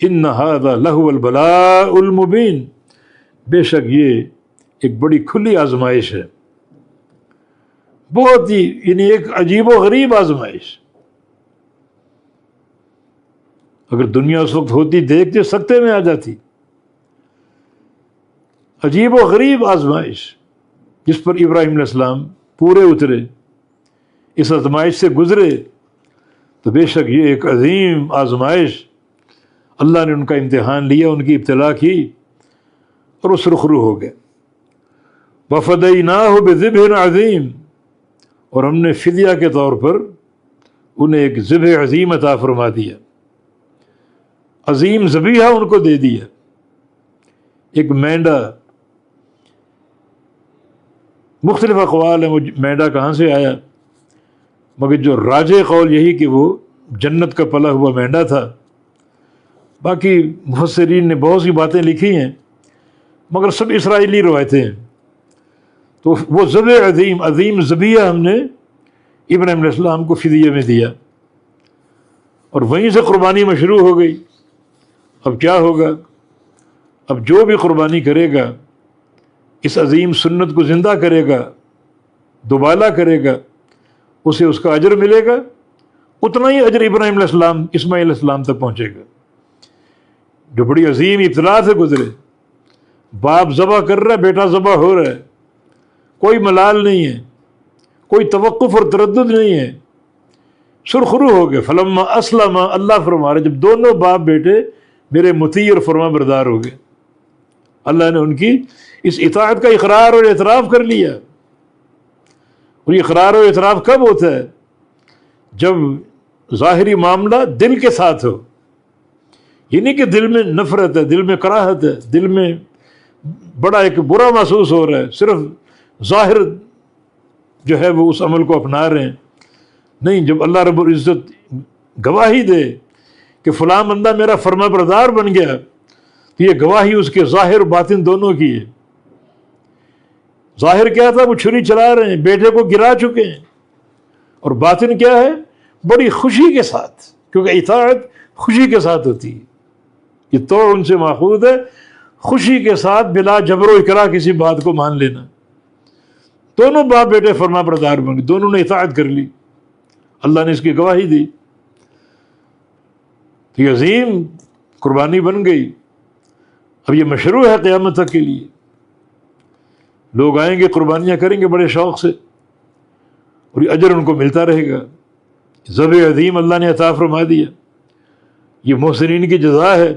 ان ھذا لہو البلاء المبین، بے شک یہ ایک بڑی کھلی آزمائش ہے، بہت ہی یعنی ایک عجیب و غریب آزمائش۔ اگر دنیا اس وقت ہوتی دیکھتے سکتے میں آ جاتی۔ عجیب و غریب آزمائش جس پر ابراہیم علیہ السلام پورے اترے، اس آزمائش سے گزرے، تو بے شک یہ ایک عظیم آزمائش، اللہ نے ان کا امتحان لیا، ان کی ابتلا کی، اور وہ سرخرو ہو گئے۔ وَفَدَيْنَاهُ بِذِبْحٍ عَظِيمٍ، اور ہم نے فدیہ کے طور پر انہیں ایک ذبح عظیم عطا فرما دیا، عظیم ذبیحہ ان کو دے دیا، ایک مینڈا۔ مختلف اقوال ہیں وہ مینڈا کہاں سے آیا، مگر جو راجح قول یہی کہ وہ جنت کا پلا ہوا مینڈا تھا۔ باقی مفسرین نے بہت سی باتیں لکھی ہیں، مگر سب اسرائیلی روایتیں ہیں۔ تو وہ ذبح عظیم ذبیحہ ہم نے ابراہیم علیہ السلام کو فدیہ میں دیا، اور وہیں سے قربانی مشروع ہو گئی۔ اب کیا ہوگا؟ اب جو بھی قربانی کرے گا، اس عظیم سنت کو زندہ کرے گا، دوبالا کرے گا، اسے اس کا اجر ملے گا، اتنا ہی اجر ابراہیم علیہ السلام اسماعیل علیہ السلام تک پہنچے گا، جو بڑی عظیم ابتلا سے گزرے۔ باپ ذبح کر رہا ہے، بیٹا ذبح ہو رہا ہے، کوئی ملال نہیں ہے، کوئی توقف اور تردد نہیں ہے، سرخرو ہو گئے۔ فلما اسلم، اللہ فرما رہے جب دونوں باپ بیٹے میرے مطیع اور فرما بردار ہو گئے، اللہ نے ان کی اس اطاعت کا اقرار اور اعتراف کر لیا۔ اور یہ اقرار اور اعتراف کب ہوتا ہے؟ جب ظاہری معاملہ دل کے ساتھ ہو، یہ نہیں کہ دل میں نفرت ہے، دل میں کراہت ہے، دل میں بڑا ایک برا محسوس ہو رہا ہے، صرف ظاہر جو ہے وہ اس عمل کو اپنا رہے ہیں۔ نہیں، جب اللہ رب العزت گواہی دے کہ فلاں بندہ میرا فرما بردار بن گیا، تو یہ گواہی اس کے ظاہر و باطن دونوں کی ہے۔ ظاہر کیا تھا؟ وہ چھری چلا رہے ہیں، بیٹے کو گرا چکے ہیں، اور باطن کیا ہے؟ بڑی خوشی کے ساتھ، کیونکہ اطاعت خوشی کے ساتھ ہوتی ہے، یہ تو ان سے ماخوذ ہے، خوشی کے ساتھ بلا جبر و اکراہ کسی بات کو مان لینا۔ دونوں باپ بیٹے فرما بردار بن گئے، دونوں نے اطاعت کر لی، اللہ نے اس کی گواہی دی، تو یہ عظیم قربانی بن گئی۔ اب یہ مشروع ہے قیامت تک کے لیے، لوگ آئیں گے، قربانیاں کریں گے بڑے شوق سے، اور یہ اجر ان کو ملتا رہے گا۔ ذبح عظیم اللہ نے عطا فرما دیا، یہ محسنین کی جزا ہے۔